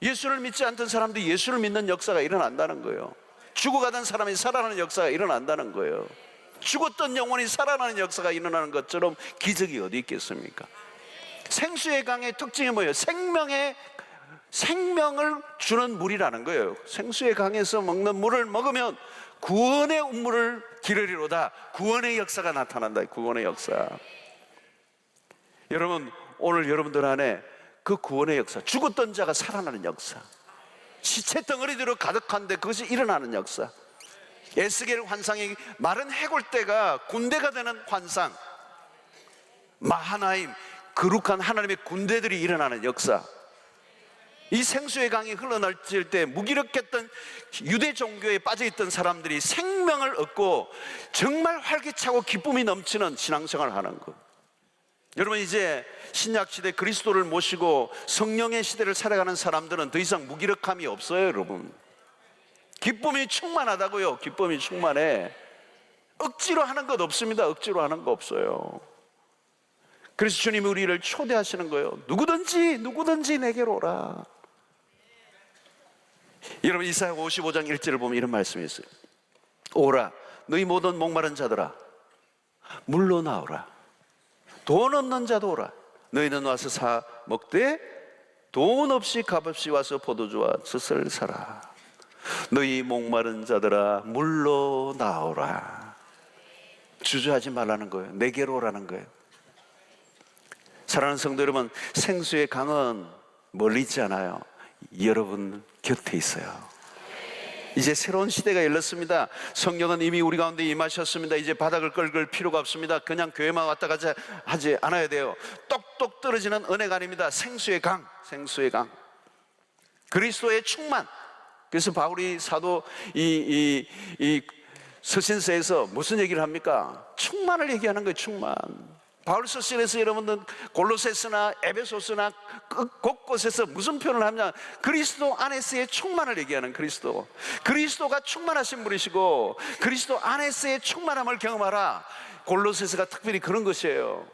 예수를 믿지 않던 사람들이 예수를 믿는 역사가 일어난다는 거예요. 죽어가던 사람이 살아나는 역사가 일어난다는 거예요. 죽었던 영혼이 살아나는 역사가 일어나는 것처럼 기적이 어디 있겠습니까? 생수의 강의 특징이 뭐예요? 생명을 주는 물이라는 거예요. 생수의 강에서 먹는 물을 먹으면 구원의 운물을 기르리로다. 구원의 역사가 나타난다. 구원의 역사. 여러분, 오늘 여러분들 안에 그 구원의 역사, 죽었던 자가 살아나는 역사, 시체 덩어리대로 가득한데 그것이 일어나는 역사, 에스겔 환상이 마른 해골대가 군대가 되는 환상, 마하나임, 거룩한 하나님의 군대들이 일어나는 역사, 이 생수의 강이 흘러넘칠 때 무기력했던 유대 종교에 빠져있던 사람들이 생명을 얻고 정말 활기차고 기쁨이 넘치는 신앙생활을 하는 것. 여러분, 이제 신약시대 그리스도를 모시고 성령의 시대를 살아가는 사람들은 더 이상 무기력함이 없어요. 여러분, 기쁨이 충만하다고요. 기쁨이 충만해. 억지로 하는 것 없습니다. 억지로 하는 거 없어요. 그래서 주님이 우리를 초대하시는 거예요. 누구든지 내게로 오라. 여러분, 이사야 55장 1절을 보면 이런 말씀이 있어요. 오라, 너희 모든 목마른 자들아, 물로 나오라. 돈 없는 자도 오라. 너희는 와서 사 먹되 돈 없이 값없이 와서 포도주와 젖을 사라. 너희 목마른 자들아, 물로 나오라. 주저하지 말라는 거예요. 내게로 오라는 거예요. 사랑하는 성도 여러분, 생수의 강은 멀리 있지 않아요. 여러분 곁에 있어요. 이제 새로운 시대가 열렸습니다. 성령은 이미 우리 가운데 임하셨습니다. 이제 바닥을 긁을 필요가 없습니다. 그냥 교회만 왔다 가자 하지 않아야 돼요. 똑똑 떨어지는 은혜가 아닙니다. 생수의 강, 생수의 강, 그리스도의 충만. 그래서 바울이 사도 이 서신서에서 무슨 얘기를 합니까? 충만을 얘기하는 거예요. 충만. 바울 서신에서 여러분들 골로새서나 에베소서나 곳곳에서 무슨 표현을 하냐? 그리스도 안에서의 충만을 얘기하는 그리스도. 그리스도가 충만하신 분이시고 그리스도 안에서의 충만함을 경험하라. 골로새서가 특별히 그런 것이에요.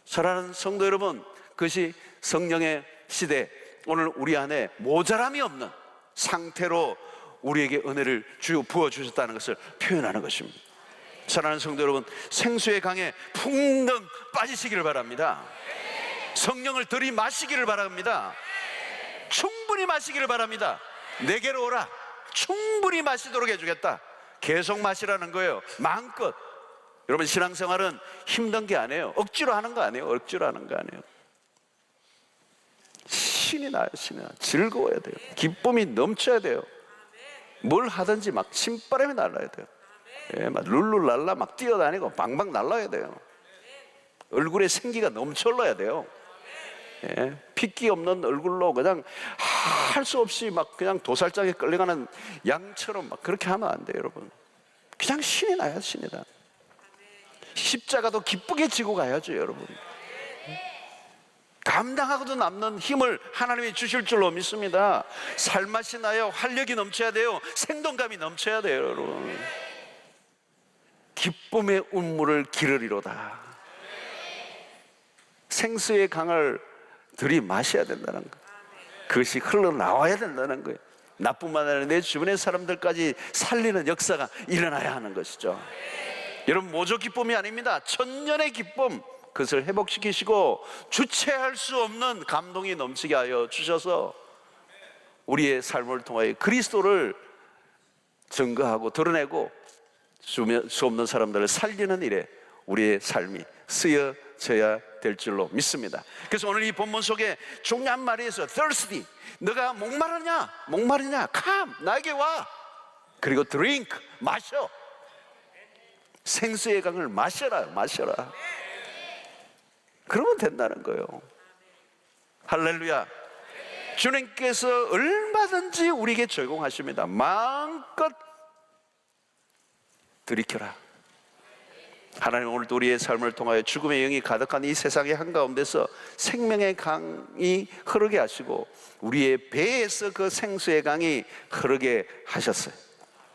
사랑하는 성도 여러분, 그것이 성령의 시대, 오늘 우리 안에 모자람이 없는 상태로 우리에게 은혜를 부어주셨다는 것을 표현하는 것입니다. 사랑하는 성도 여러분, 생수의 강에 풍덩 빠지시기를 바랍니다. 성령을 들이마시기를 바랍니다. 충분히 마시기를 바랍니다. 내게로 오라. 충분히 마시도록 해주겠다. 계속 마시라는 거예요. 마음껏. 여러분, 신앙생활은 힘든 게 아니에요. 억지로 하는 거 아니에요. 억지로 하는 거 아니에요. 신이 나요. 신이 나요. 즐거워야 돼요. 기쁨이 넘쳐야 돼요. 뭘 하든지 막 신바람이 날라야 돼요. 예, 막 룰루랄라 막 뛰어다니고 방방 날라야 돼요. 얼굴에 생기가 넘쳐 흘러야 돼요. 예, 핏기 없는 얼굴로 그냥 할 수 없이 막 그냥 도살장에 끌려가는 양처럼 막 그렇게 하면 안 돼요, 여러분. 그냥 신이 나야 신이 나. 십자가도 기쁘게 지고 가야죠, 여러분. 감당하고도 남는 힘을 하나님이 주실 줄로 믿습니다. 살맛이 나요. 활력이 넘쳐야 돼요. 생동감이 넘쳐야 돼요, 여러분. 기쁨의 운물을 기르리로다. 생수의 강을 들이마셔야 된다는 거. 그것이 흘러나와야 된다는 거예요. 나뿐만 아니라 내 주변의 사람들까지 살리는 역사가 일어나야 하는 것이죠. 여러분, 모조 기쁨이 아닙니다. 천년의 기쁨, 그것을 회복시키시고 주체할 수 없는 감동이 넘치게 하여 주셔서 우리의 삶을 통하여 그리스도를 증거하고 드러내고 수 없는 사람들을 살리는 일에 우리의 삶이 쓰여져야 될 줄로 믿습니다. 그래서 오늘 이 본문 속에 중요한 말이 있어요. thirsty, 너가 목마르냐? 목마르냐? come, 나에게 와. 그리고 drink, 마셔. 생수의 강을 마셔라, 마셔라. 그러면 된다는 거예요. 할렐루야. 주님께서 얼마든지 우리에게 제공하십니다. 마음껏 들이켜라. 하나님, 오늘도 우리의 삶을 통하여 죽음의 영이 가득한 이 세상의 한가운데서 생명의 강이 흐르게 하시고 우리의 배에서 그 생수의 강이 흐르게 하셨어요.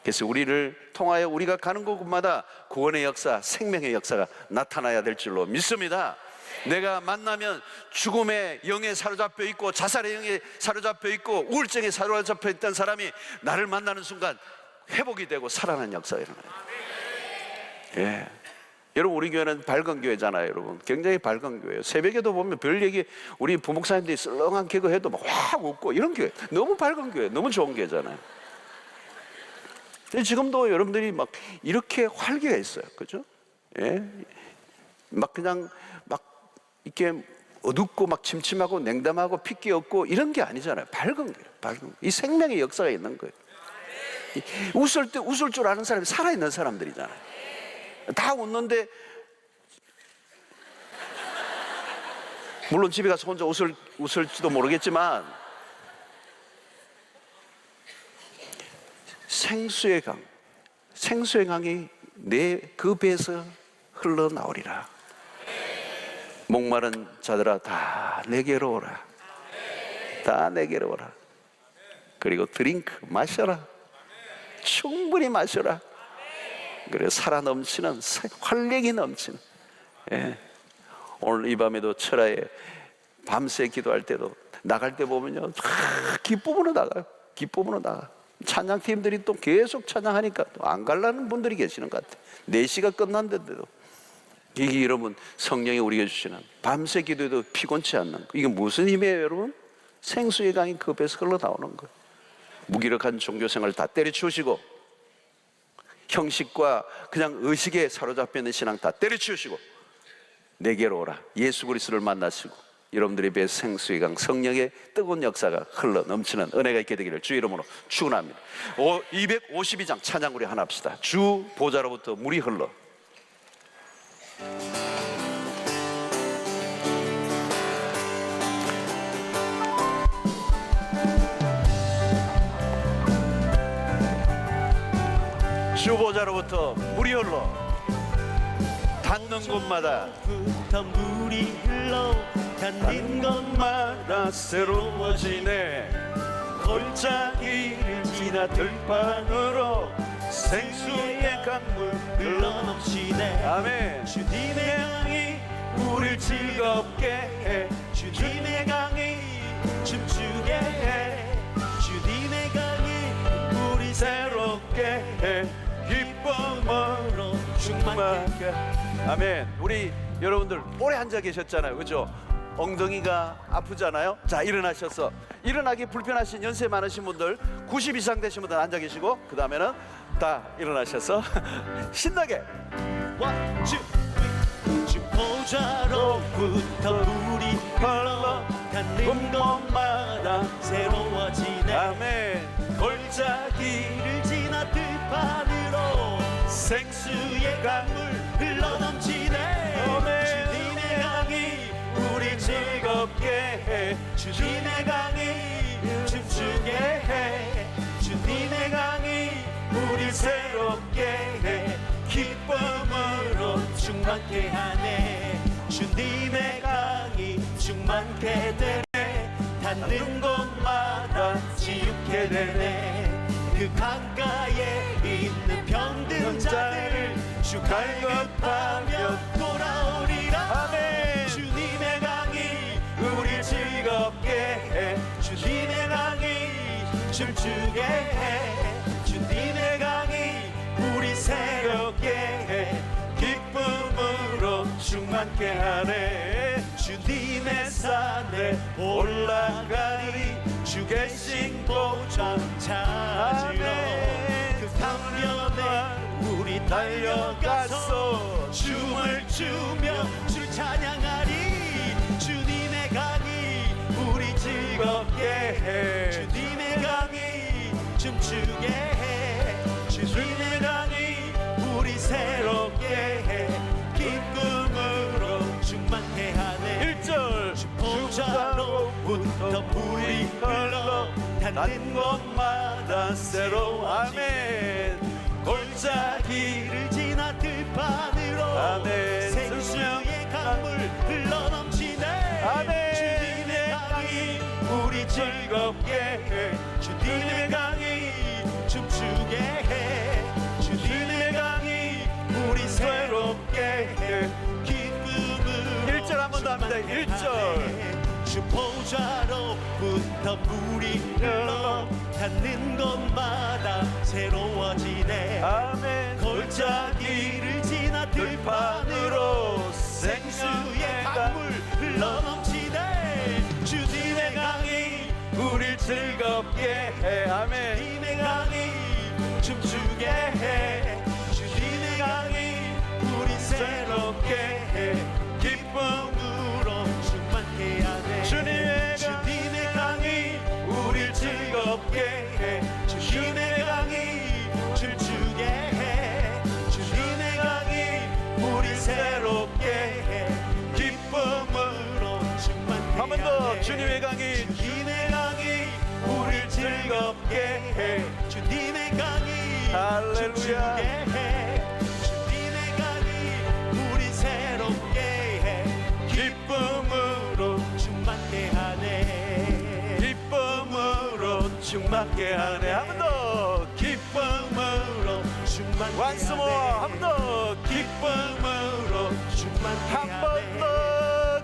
그래서 우리를 통하여 우리가 가는 곳마다 구원의 역사, 생명의 역사가 나타나야 될 줄로 믿습니다. 내가 만나면 죽음의 영에 사로잡혀 있고 자살의 영에 사로잡혀 있고 우울증에 사로잡혀 있던 사람이 나를 만나는 순간 회복이 되고 살아나는 역사가 일어나요. 예. 여러분, 우리 교회는 밝은 교회잖아요. 여러분, 굉장히 밝은 교회예요. 새벽에도 보면 별 얘기, 우리 부목사님들이 썰렁한 개그해도 막 확 웃고 이런 교회, 너무 밝은 교회, 너무 좋은 교회잖아요. 근데 지금도 여러분들이 막 이렇게 활기가 있어요. 그죠? 예. 막 그냥 막 이렇게 어둡고 막 침침하고 냉담하고 핏기 없고 이런 게 아니잖아요. 밝은 거예요. 밝은 거. 이 생명의 역사가 있는 거예요. 웃을 때 웃을 줄 아는 사람이 살아있는 사람들이잖아요. 다 웃는데, 물론 집에 가서 혼자 웃을지도 모르겠지만 생수의 강이 내 그 배에서 흘러나오리라. 목마른 자들아 다 내게로 오라. 다 내게로 오라. 그리고 드링크, 마셔라. 충분히 마셔라. 그래, 살아 넘치는, 활력이 넘치는. 예. 오늘 이 밤에도 철야에 밤새 기도할 때도 나갈 때 보면요, 기쁨으로 나가요. 기쁨으로 나가. 찬양팀들이 또 계속 찬양하니까 또 안 갈라는 분들이 계시는 것 같아요. 4시가 끝났는데도. 이게 여러분, 성령이 우리에게 주시는 밤새 기도에도 피곤치 않는, 이게 무슨 힘이에요, 여러분? 생수의 강이 그 배에서 흘러나오는 거예요. 무기력한 종교생활을 다 때려치우시고, 형식과 그냥 의식에 사로잡혀 있는 신앙 다 때려치우시고 내게로 오라. 예수 그리스도를 만나시고 여러분들의 배 생수의 강, 성령의 뜨거운 역사가 흘러 넘치는 은혜가 있게 되기를 주 이름으로 축원합니다. 252장 찬양 우리 하나 합시다. 주 보좌로부터 물이 흘러. 주 보좌로부터 물이 흘러 닿는 곳마다 물이 흘러 닿는 곳마다 새로워지네. 골짜기를 지나 들판으로 생수의 강물 흘러 넘치네. 아멘. 주님의 강이 우릴 즐겁게 해. 주님의 강이 춤추게 해. 주님의 강이 우리 새롭게 해. 기쁨으로 충만케. 아멘. 우리 여러분들 오래 앉아 계셨잖아요, 그죠? 엉덩이가 아프잖아요. 자, 일어나셔서, 일어나기 불편하신 연세 많으신 분들, 90 이상 되신 분들 앉아 계시고, 그 다음에는 다 일어나셔서 신나게 보좌로부터 물이 흘러가는 곳마다 새로워지네. 아멘. 골짜기를 지나 들판으로 생수의 강물 흘러넘치네. 아멘. 주님의 강이 우리 즐겁게 해. 주님의 강이 춤추게 해. 주님의 강이 우리 새롭게 해. 기쁨으로 충만케 하네. 주님의 강이 충만케 되네. 닿는 곳마다 지우게 되네. 그 강가에 있는 병든 자들 주 갈급하며 돌아오리라. 아멘. 주님의 강이 우리 즐겁게 해. 주님의 강이 춤추게 해. 주님의 강이 우리 새롭게 해. 기쁨으로 충만케 하네. 주님의 산에 올라가리. 주 계신 보좌 찾으러. 그 강변에 우리 달려가서 춤을 추며 주 찬양하리. 주님의 강이 우리 즐겁게 해. 주님의 강이 춤추게 해. 주님의 강이 우리 새롭게 해. 기쁨으로 충만케 하네. 1절. 보좌로부터 물이 흘러 닿는 곳마다 새로워지네. 아멘. 골짜기를 지나 들판으로 아멘. 생수의 강물 흘러넘치네. 아멘. 주님의 강이 우리 즐겁게 해. 주님의 강이 춤추게 해. 주님의 강이 우리 새롭게 해. 기쁨으로 1절 한 번 더 합니다. 1절. 주 보좌로부터 물이 흘러 닿는 곳마다 새로워지네. 아멘. 골짜기를 지나 들판으로 생수의 강물 흘러넘치네. 주님의 강이 우릴 즐겁게 해. 아멘. 주님의 강이 춤추게 해. 주님의 강이 우리 새롭게 해. 기쁨으로 충만케 하네. 주님의 강이 우릴 즐겁게 해. 주님의 강이 춤추게 해. 주님의 강이 우리 새롭게 해. 기쁨으로 충만케 한 번 더. 주님의 강이 주님의 강이 우릴 즐겁게 해. 주님의 강이 할렐루야. 춤추게 해. 주님의 강이 우리 새롭게 해. 기쁨으로 충만케 하네. 기쁨으로 충만케 하네. 한 번 더. 기쁨으로 충만케 Once more. 하네. 한 번 더. 기쁨으로 충만케 한 번 하네. 더.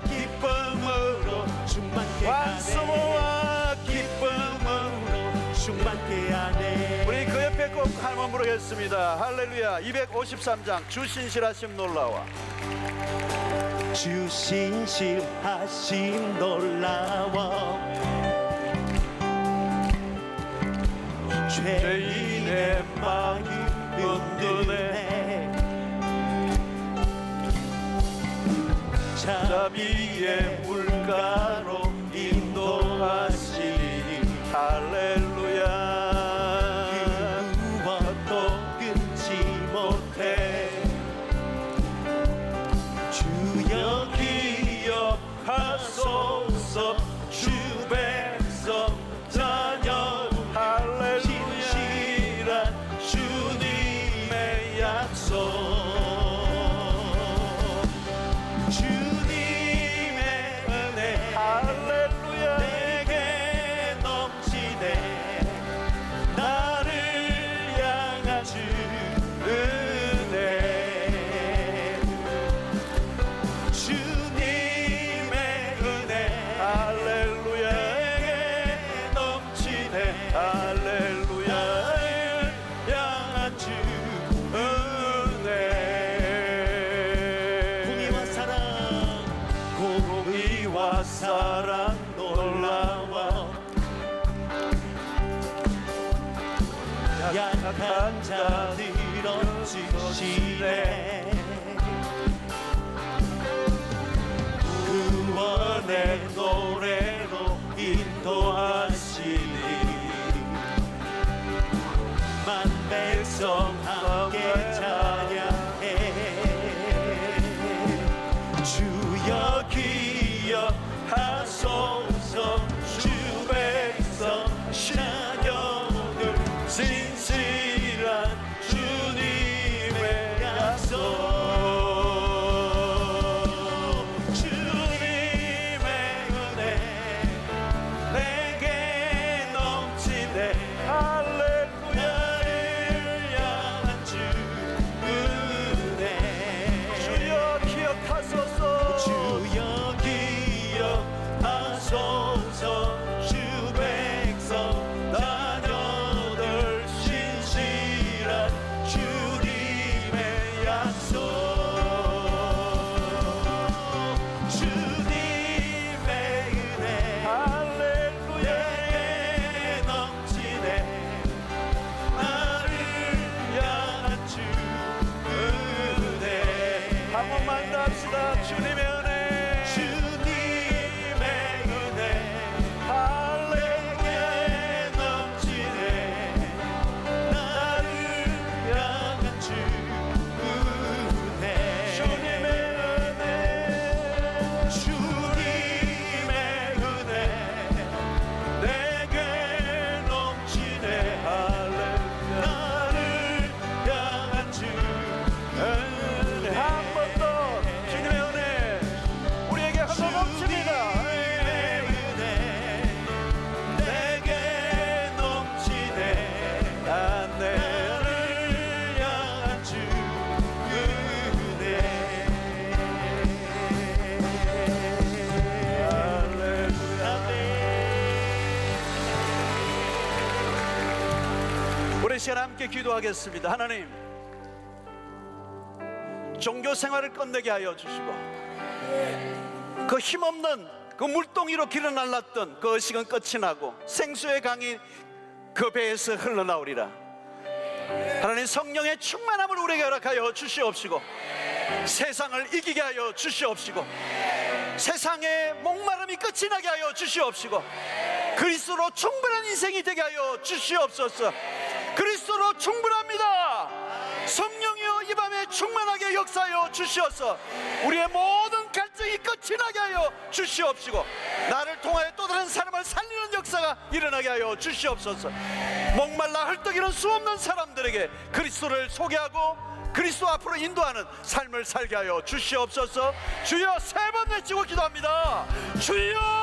기쁨으로 충만케 Once 하네. more. 기쁨으로 충만케 하네. 우리 그 옆에 꼭 한번 부르겠습니다. 할렐루야. 253장 주 신실하심 놀라와. 주 신실하심 놀라워. 죄인의 마음 흔드네. 자비의 물가로 인도하시니. 할렐루야. 무엇도 끊지 못해. 주여 기억하소서. 주 백성 자녀 할렐루야. 신실한 주님의 약속. 주님의 은혜 할렐루야. 내게 넘치네. 나를 향한 주 은혜. 주님의 은혜 할렐루야. 내게 넘치네. 할렐루야. 나를 향한 주 은혜. 사랑 놀라워 약한 자들 얹으시네 구원의 노래로 인도하시니 만백성 함께 찬양해 주여 기억하소서 주 백성 자녀들 진실한 주님의 약속 주님의 은혜 내게 넘치네 할렐루야를 향한 주 은혜 주여 기억하소서 주여 기억하소서 주 백성 자녀들 신실한 주님의 약속 주님의 은혜 할렐루야에 넘치네 나를 향한 주 은혜 한 번만 더 합시다 주님의 은혜 주님의 은혜 할렐루야에 넘치네 나를 향한 주 은혜 주님의 은혜 주님의 은혜 내게 넘치네 할렐루야 나를 향한 주 은혜 한 번 더 주님의 은혜 우리에게 흘러 넘칩니다 내게 넘치네 나를 향한 주 은혜 할렐루야 우리 시간 함께 기도하겠습니다. 하나님 종교 생활을 끝내게 하여 주시고 그 힘없는 그 물동이로 길을 날랐던 그 의식은 끝이 나고 생수의 강이 그 배에서 흘러나오리라. 하나님 성령의 충만함을 우리에게 허락하여 주시옵시고 세상을 이기게 하여 주시옵시고 세상의 목마름이 끝이 나게 하여 주시옵시고 그리스도로 충분한 인생이 되게 하여 주시옵소서. 그리스도로 충분합니다. 성령이여 이 밤에 충만하게 역사하여 주시옵소서. 우리의 모든 갈증이 끝이 나게 하여 주시옵시고 나를 통하여 또 다른 사람을 살리는 역사가 일어나게 하여 주시옵소서. 목말라 헐떡이는 수없는 사람들에게 그리스도를 소개하고 그리스도 앞으로 인도하는 삶을 살게 하여 주시옵소서. 주여 세 번 외치고 기도합니다. 주여